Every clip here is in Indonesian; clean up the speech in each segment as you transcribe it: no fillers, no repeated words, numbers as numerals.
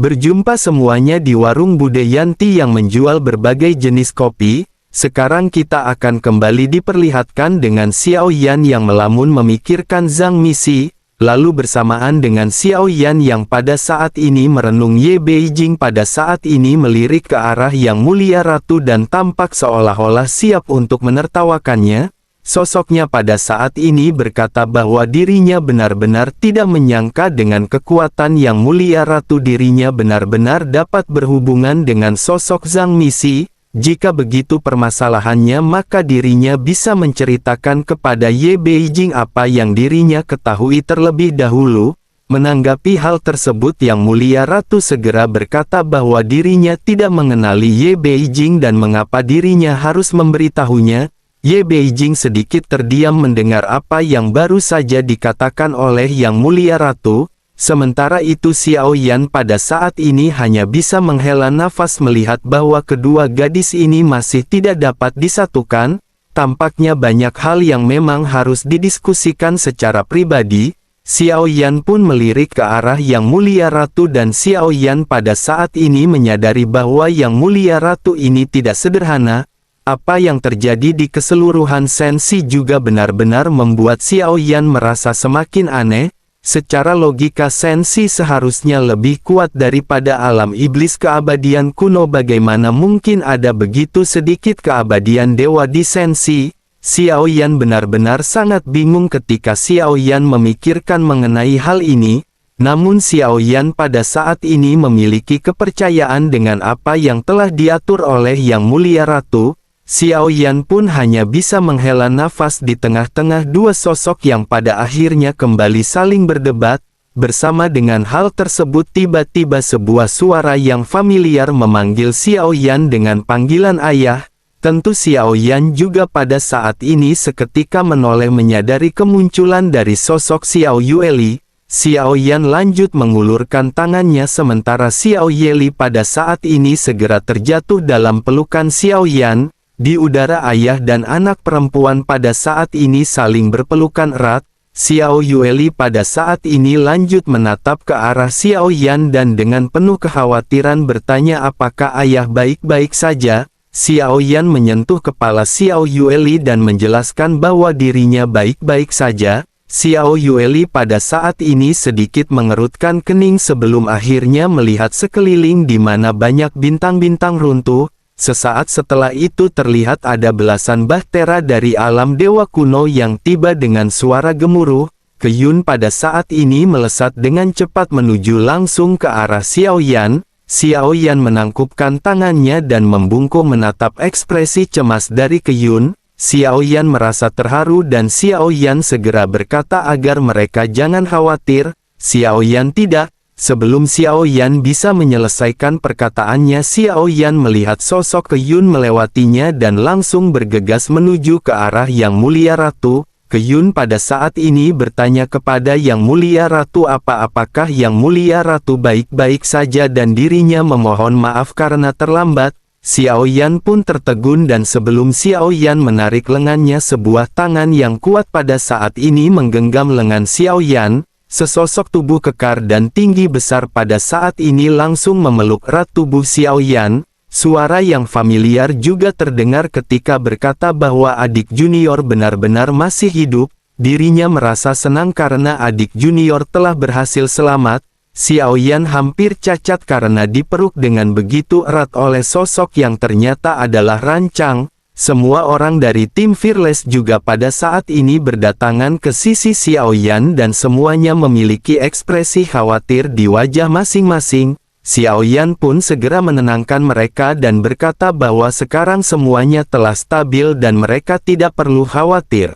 Berjumpa semuanya di warung Bude Yanti yang menjual berbagai jenis kopi. Sekarang kita akan kembali diperlihatkan dengan Xiao Yan yang melamun memikirkan Zhang Misi, lalu bersamaan dengan Xiao Yan yang pada saat ini merenung Ye Beijing pada saat ini melirik ke arah Yang Mulia Ratu dan tampak seolah-olah siap untuk menertawakannya. Sosoknya pada saat ini berkata bahwa dirinya benar-benar tidak menyangka dengan kekuatan Yang Mulia Ratu dirinya benar-benar dapat berhubungan dengan sosok Zhang Misi. Jika begitu permasalahannya maka dirinya bisa menceritakan kepada Ye Beijing apa yang dirinya ketahui terlebih dahulu. Menanggapi hal tersebut Yang Mulia Ratu segera berkata bahwa dirinya tidak mengenali Ye Beijing dan mengapa dirinya harus memberitahunya. Ye Beijing sedikit terdiam mendengar apa yang baru saja dikatakan oleh Yang Mulia Ratu. Sementara itu Xiao Yan pada saat ini hanya bisa menghela nafas melihat bahwa kedua gadis ini masih tidak dapat disatukan. Tampaknya banyak hal yang memang harus didiskusikan secara pribadi. Xiao Yan pun melirik ke arah Yang Mulia Ratu dan Xiao Yan pada saat ini menyadari bahwa Yang Mulia Ratu ini tidak sederhana. Apa yang terjadi di keseluruhan Sensi juga benar-benar membuat Xiao Yan merasa semakin aneh. Secara logika Sensi seharusnya lebih kuat daripada alam iblis keabadian kuno. Bagaimana mungkin ada begitu sedikit keabadian dewa di Sensi? Xiao Yan benar-benar sangat bingung ketika Xiao Yan memikirkan mengenai hal ini. Namun Xiao Yan pada saat ini memiliki kepercayaan dengan apa yang telah diatur oleh Yang Mulia Ratu. Xiao Yan pun hanya bisa menghela nafas di tengah-tengah dua sosok yang pada akhirnya kembali saling berdebat. Bersama dengan hal tersebut tiba-tiba sebuah suara yang familiar memanggil Xiao Yan dengan panggilan ayah. Tentu Xiao Yan juga pada saat ini seketika menoleh menyadari kemunculan dari sosok Xiao Yueli. Xiao Yan lanjut mengulurkan tangannya sementara Xiao Yeli pada saat ini segera terjatuh dalam pelukan Xiao Yan. Di udara ayah dan anak perempuan pada saat ini saling berpelukan erat. Xiao Yueli pada saat ini lanjut menatap ke arah Xiao Yan dan dengan penuh kekhawatiran bertanya apakah ayah baik-baik saja. Xiao Yan menyentuh kepala Xiao Yueli dan menjelaskan bahwa dirinya baik-baik saja. Xiao Yueli pada saat ini sedikit mengerutkan kening sebelum akhirnya melihat sekeliling di mana banyak bintang-bintang runtuh. Sesaat setelah itu terlihat ada belasan bahtera dari alam dewa kuno yang tiba dengan suara gemuruh. Keyun pada saat ini melesat dengan cepat menuju langsung ke arah Xiao Yan. Xiao Yan menangkupkan tangannya dan membungkuk menatap ekspresi cemas dari Keyun. Xiao Yan merasa terharu dan Xiao Yan segera berkata agar mereka jangan khawatir. Xiao Yan tidak. Sebelum Xiao Yan bisa menyelesaikan perkataannya Xiao Yan melihat sosok Keyun melewatinya dan langsung bergegas menuju ke arah Yang Mulia Ratu. Keyun pada saat ini bertanya kepada Yang Mulia Ratu apakah Yang Mulia Ratu baik-baik saja dan dirinya memohon maaf karena terlambat. Xiao Yan pun tertegun dan sebelum Xiao Yan menarik lengannya sebuah tangan yang kuat pada saat ini menggenggam lengan Xiao Yan. Sesosok tubuh kekar dan tinggi besar pada saat ini langsung memeluk erat tubuh Xiao Yan. Suara yang familiar juga terdengar ketika berkata bahwa adik junior benar-benar masih hidup. Dirinya merasa senang karena adik junior telah berhasil selamat. Xiao Yan hampir cacat karena dipeluk dengan begitu erat oleh sosok yang ternyata adalah Rancang. Semua orang dari tim Fearless juga pada saat ini berdatangan ke sisi Xiao Yan dan semuanya memiliki ekspresi khawatir di wajah masing-masing. Xiao Yan pun segera menenangkan mereka dan berkata bahwa sekarang semuanya telah stabil dan mereka tidak perlu khawatir.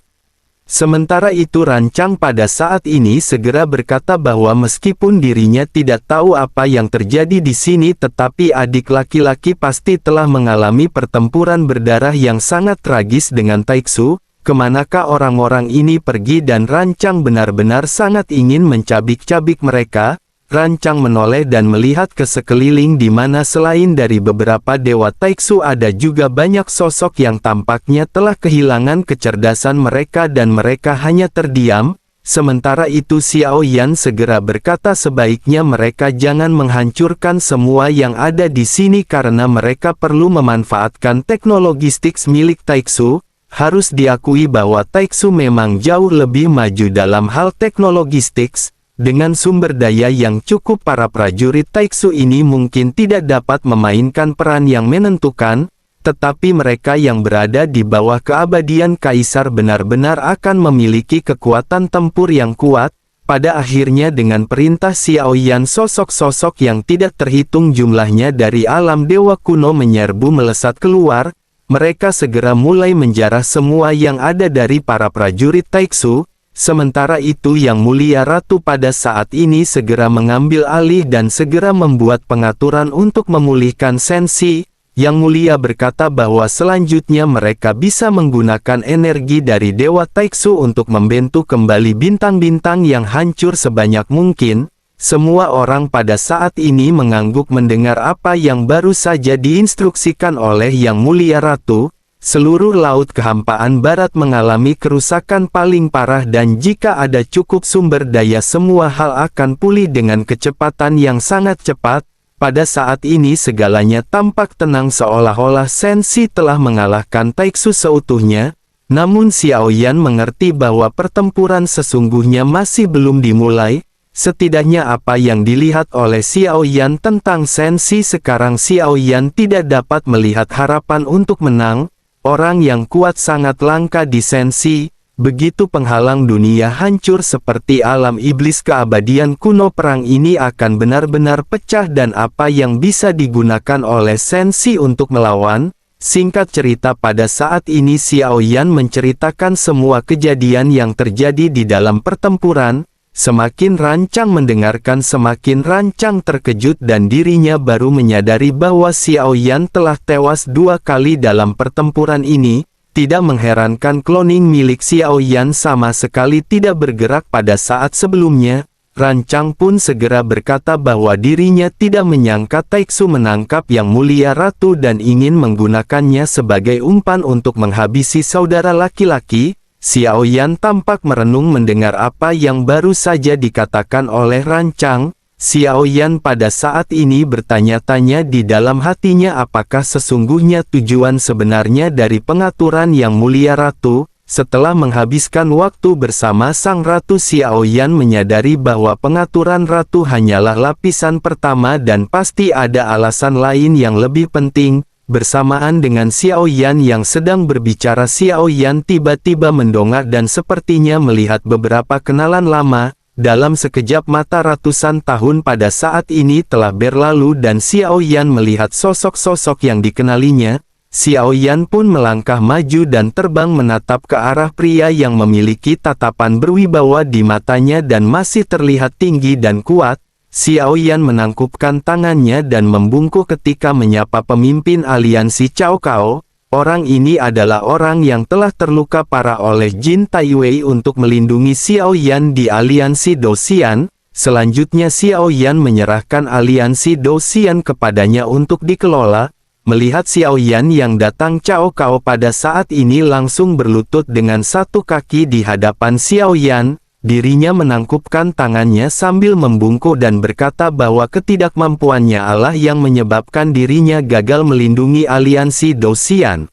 Sementara itu Rancang pada saat ini segera berkata bahwa meskipun dirinya tidak tahu apa yang terjadi di sini tetapi adik laki-laki pasti telah mengalami pertempuran berdarah yang sangat tragis dengan Taiksu. Kemanakah orang-orang ini pergi dan Rancang benar-benar sangat ingin mencabik-cabik mereka. Rancang menoleh dan melihat ke sekeliling di mana selain dari beberapa dewa Taiksu ada juga banyak sosok yang tampaknya telah kehilangan kecerdasan mereka dan mereka hanya terdiam. Sementara itu Xiao Yan segera berkata sebaiknya mereka jangan menghancurkan semua yang ada di sini karena mereka perlu memanfaatkan teknologi Styx milik Taiksu. Harus diakui bahwa Taiksu memang jauh lebih maju dalam hal teknologi Styx. Dengan sumber daya yang cukup para prajurit Taiksu ini mungkin tidak dapat memainkan peran yang menentukan. Tetapi mereka yang berada di bawah keabadian Kaisar benar-benar akan memiliki kekuatan tempur yang kuat. Pada akhirnya dengan perintah Xiao Yan sosok-sosok yang tidak terhitung jumlahnya dari alam dewa kuno menyerbu melesat keluar. Mereka segera mulai menjarah semua yang ada dari para prajurit Taiksu. Sementara itu Yang Mulia Ratu pada saat ini segera mengambil alih dan segera membuat pengaturan untuk memulihkan Senshi. Yang Mulia berkata bahwa selanjutnya mereka bisa menggunakan energi dari Dewa Taiksu untuk membentuk kembali bintang-bintang yang hancur sebanyak mungkin. Semua orang pada saat ini mengangguk mendengar apa yang baru saja diinstruksikan oleh Yang Mulia Ratu. Seluruh laut kehampaan barat mengalami kerusakan paling parah dan jika ada cukup sumber daya semua hal akan pulih dengan kecepatan yang sangat cepat. Pada saat ini segalanya tampak tenang seolah-olah Senshi telah mengalahkan Taiksu seutuhnya. Namun Xiao Yan mengerti bahwa pertempuran sesungguhnya masih belum dimulai. Setidaknya apa yang dilihat oleh Xiao Yan tentang Senshi sekarang Xiao Yan tidak dapat melihat harapan untuk menang. Orang yang kuat sangat langka di Senshi. Begitu penghalang dunia hancur seperti alam iblis keabadian kuno perang ini akan benar-benar pecah dan apa yang bisa digunakan oleh Senshi untuk melawan. Singkat cerita pada saat ini Xiao Yan menceritakan semua kejadian yang terjadi di dalam pertempuran. Semakin Rancang mendengarkan semakin Rancang terkejut dan dirinya baru menyadari bahwa Xiao Yan telah tewas 2 kali dalam pertempuran ini. Tidak mengherankan cloning milik Xiao Yan sama sekali tidak bergerak pada saat sebelumnya. Rancang pun segera berkata bahwa dirinya tidak menyangka Taiksu menangkap Yang Mulia Ratu dan ingin menggunakannya sebagai umpan untuk menghabisi saudara laki-laki. Xiao Yan tampak merenung mendengar apa yang baru saja dikatakan oleh Rancang. Xiao Yan pada saat ini bertanya-tanya di dalam hatinya apakah sesungguhnya tujuan sebenarnya dari pengaturan Yang Mulia Ratu. Setelah menghabiskan waktu bersama Sang Ratu Xiao Yan menyadari bahwa pengaturan Ratu hanyalah lapisan pertama dan pasti ada alasan lain yang lebih penting. Bersamaan dengan Xiao Yan yang sedang berbicara Xiao Yan tiba-tiba mendongak dan sepertinya melihat beberapa kenalan lama. Dalam sekejap mata ratusan tahun pada saat ini telah berlalu dan Xiao Yan melihat sosok-sosok yang dikenalinya. Xiao Yan pun melangkah maju dan terbang menatap ke arah pria yang memiliki tatapan berwibawa di matanya dan masih terlihat tinggi dan kuat. Xiao Yan menangkupkan tangannya dan membungkuk ketika menyapa pemimpin aliansi Cao Cao. Orang ini adalah orang yang telah terluka parah oleh Jin Taiwei untuk melindungi Xiao Yan di aliansi Dou-Xian. Selanjutnya Xiao Yan menyerahkan aliansi Dou-Xian kepadanya untuk dikelola. Melihat Xiao Yan yang datang, Cao Cao pada saat ini langsung berlutut dengan satu kaki di hadapan Xiao Yan. Dirinya menangkupkan tangannya sambil membungkuk dan berkata bahwa ketidakmampuannya Allah yang menyebabkan dirinya gagal melindungi aliansi Dou-Xian.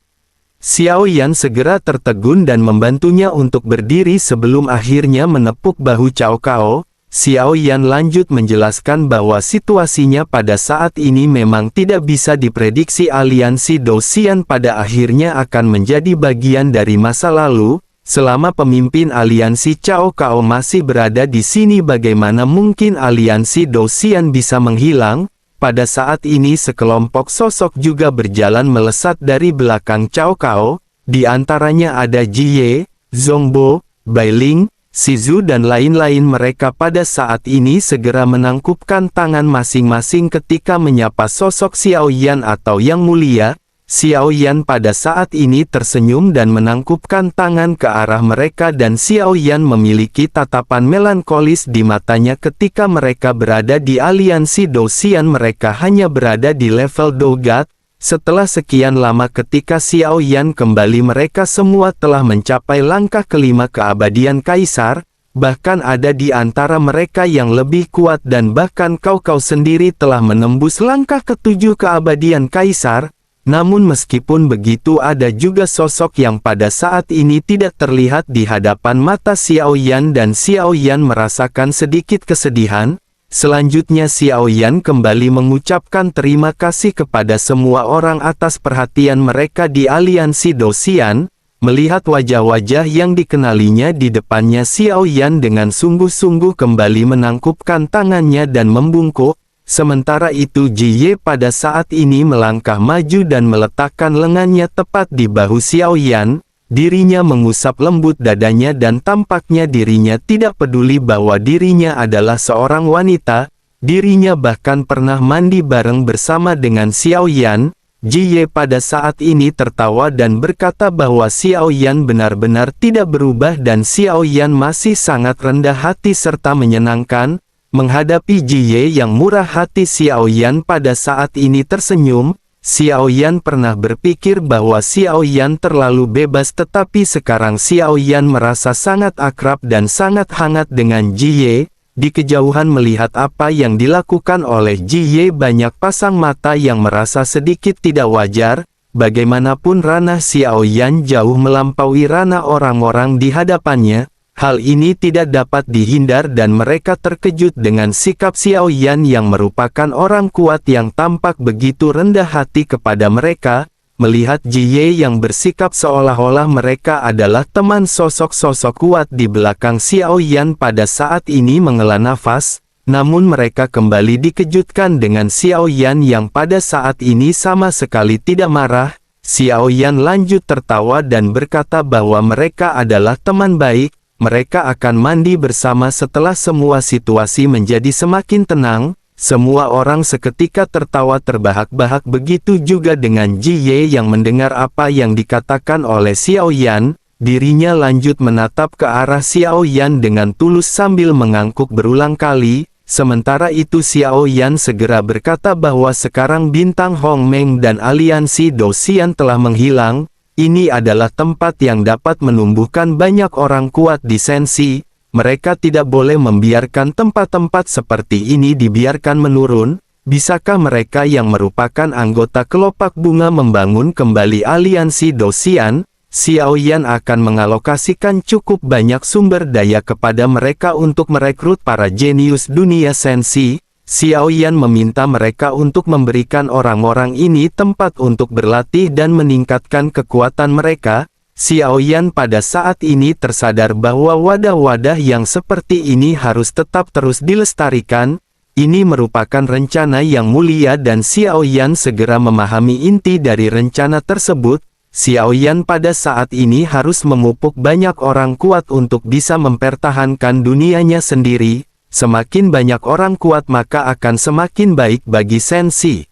Xiao Yan segera tertegun dan membantunya untuk berdiri sebelum akhirnya menepuk bahu Cao Cao. Xiao Yan lanjut menjelaskan bahwa situasinya pada saat ini memang tidak bisa diprediksi. Aliansi Dou-Xian pada akhirnya akan menjadi bagian dari masa lalu. Selama pemimpin aliansi Cao Cao masih berada di sini, bagaimana mungkin aliansi Dou-Xian bisa menghilang? Pada saat ini sekelompok sosok juga berjalan melesat dari belakang Cao Cao. Di antaranya ada Jie, Zhongbo, Bailing, Shizu dan lain-lain. Mereka pada saat ini segera menangkupkan tangan masing-masing ketika menyapa sosok Xiao Yan atau Yang Mulia. Xiao Yan pada saat ini tersenyum dan menangkupkan tangan ke arah mereka dan Xiao Yan memiliki tatapan melankolis di matanya ketika mereka berada di aliansi Dou-Xian. Mereka hanya berada di level Dougat. Setelah sekian lama ketika Xiao Yan kembali, mereka semua telah mencapai langkah kelima keabadian Kaisar. Bahkan ada di antara mereka yang lebih kuat dan bahkan kau sendiri telah menembus langkah ketujuh keabadian Kaisar. Namun meskipun begitu ada juga sosok yang pada saat ini tidak terlihat di hadapan mata Xiao Yan dan Xiao Yan merasakan sedikit kesedihan. Selanjutnya Xiao Yan kembali mengucapkan terima kasih kepada semua orang atas perhatian mereka di aliansi Dosian. Melihat wajah-wajah yang dikenalinya di depannya, Xiao Yan dengan sungguh-sungguh kembali menangkupkan tangannya dan membungkuk. Sementara itu Ji Ye pada saat ini melangkah maju dan meletakkan lengannya tepat di bahu Xiao Yan. Dirinya mengusap lembut dadanya dan tampaknya dirinya tidak peduli bahwa dirinya adalah seorang wanita. Dirinya bahkan pernah mandi bareng bersama dengan Xiao Yan. Ji Ye pada saat ini tertawa dan berkata bahwa Xiao Yan benar-benar tidak berubah dan Xiao Yan masih sangat rendah hati serta menyenangkan. Menghadapi Ji Ye yang murah hati, Xiao Yan pada saat ini tersenyum. Xiao Yan pernah berpikir bahwa Xiao Yan terlalu bebas, tetapi sekarang Xiao Yan merasa sangat akrab dan sangat hangat dengan Ji Ye. Di kejauhan melihat apa yang dilakukan oleh Ji Ye, banyak pasang mata yang merasa sedikit tidak wajar. Bagaimanapun ranah Xiao Yan jauh melampaui ranah orang-orang di hadapannya. Hal ini tidak dapat dihindar dan mereka terkejut dengan sikap Xiao Yan yang merupakan orang kuat yang tampak begitu rendah hati kepada mereka. Melihat Ji Ye yang bersikap seolah-olah mereka adalah teman, sosok-sosok kuat di belakang Xiao Yan pada saat ini menghela nafas. Namun mereka kembali dikejutkan dengan Xiao Yan yang pada saat ini sama sekali tidak marah. Xiao Yan lanjut tertawa dan berkata bahwa mereka adalah teman baik. Mereka akan mandi bersama setelah semua situasi menjadi semakin tenang. Semua orang seketika tertawa terbahak-bahak, begitu juga dengan Ji Ye yang mendengar apa yang dikatakan oleh Xiao Yan. Dirinya lanjut menatap ke arah Xiao Yan dengan tulus sambil mengangguk berulang kali. Sementara itu Xiao Yan segera berkata bahwa sekarang bintang Hong Meng dan aliansi Dosian telah menghilang. Ini adalah tempat yang dapat menumbuhkan banyak orang kuat di Sensi. Mereka tidak boleh membiarkan tempat-tempat seperti ini dibiarkan menurun. Bisakah mereka yang merupakan anggota kelopak bunga membangun kembali aliansi Dosian? Xiao Yan akan mengalokasikan cukup banyak sumber daya kepada mereka untuk merekrut para jenius dunia Sensi. Xiao Yan meminta mereka untuk memberikan orang-orang ini tempat untuk berlatih dan meningkatkan kekuatan mereka. Xiao Yan pada saat ini tersadar bahwa wadah-wadah yang seperti ini harus tetap terus dilestarikan. Ini merupakan rencana yang mulia dan Xiao Yan segera memahami inti dari rencana tersebut. Xiao Yan pada saat ini harus memupuk banyak orang kuat untuk bisa mempertahankan dunianya sendiri. Semakin banyak orang kuat maka akan semakin baik bagi Sensi.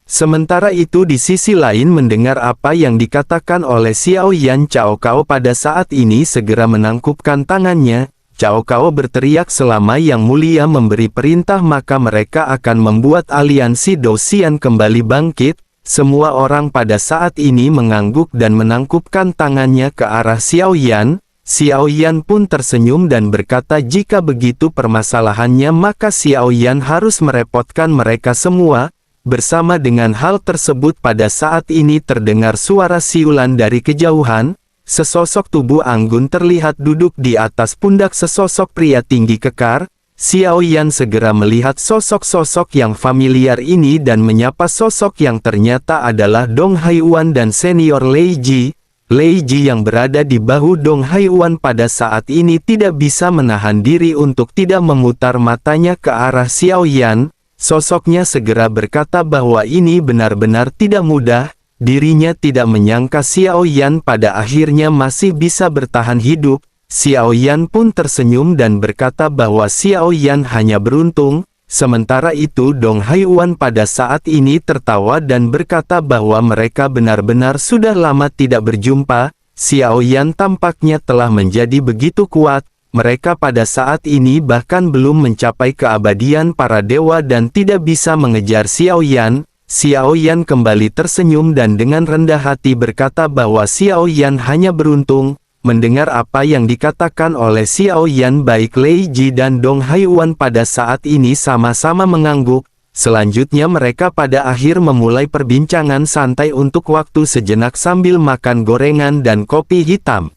Sementara itu di sisi lain, mendengar apa yang dikatakan oleh Xiao Yan, Cao Cao pada saat ini segera menangkupkan tangannya. Cao Cao berteriak, selama Yang Mulia memberi perintah maka mereka akan membuat aliansi Dosian kembali bangkit. Semua orang pada saat ini mengangguk dan menangkupkan tangannya ke arah Xiao Yan. Xiao Yan pun tersenyum dan berkata jika begitu permasalahannya maka Xiao Yan harus merepotkan mereka semua. Bersama dengan hal tersebut pada saat ini terdengar suara siulan dari kejauhan. Sesosok tubuh anggun terlihat duduk di atas pundak sesosok pria tinggi kekar. Xiao Yan segera melihat sosok-sosok yang familiar ini dan menyapa sosok yang ternyata adalah Dong Haiwan dan senior Lei Ji. Lei Ji yang berada di bahu Dong Haiwan pada saat ini tidak bisa menahan diri untuk tidak memutar matanya ke arah Xiao Yan. Sosoknya segera berkata bahwa ini benar-benar tidak mudah. Dirinya tidak menyangka Xiao Yan pada akhirnya masih bisa bertahan hidup. Xiao Yan pun tersenyum dan berkata bahwa Xiao Yan hanya beruntung. Sementara itu Dong Haiwan pada saat ini tertawa dan berkata bahwa mereka benar-benar sudah lama tidak berjumpa. Xiao Yan tampaknya telah menjadi begitu kuat. Mereka pada saat ini bahkan belum mencapai keabadian para dewa dan tidak bisa mengejar Xiao Yan. Xiao Yan kembali tersenyum dan dengan rendah hati berkata bahwa Xiao Yan hanya beruntung. mendengar apa yang dikatakan oleh Xiao Yan, baik Lei Ji dan Dong Haiwan pada saat ini sama-sama mengangguk. Selanjutnya mereka pada akhir memulai perbincangan santai untuk waktu sejenak sambil makan gorengan dan kopi hitam.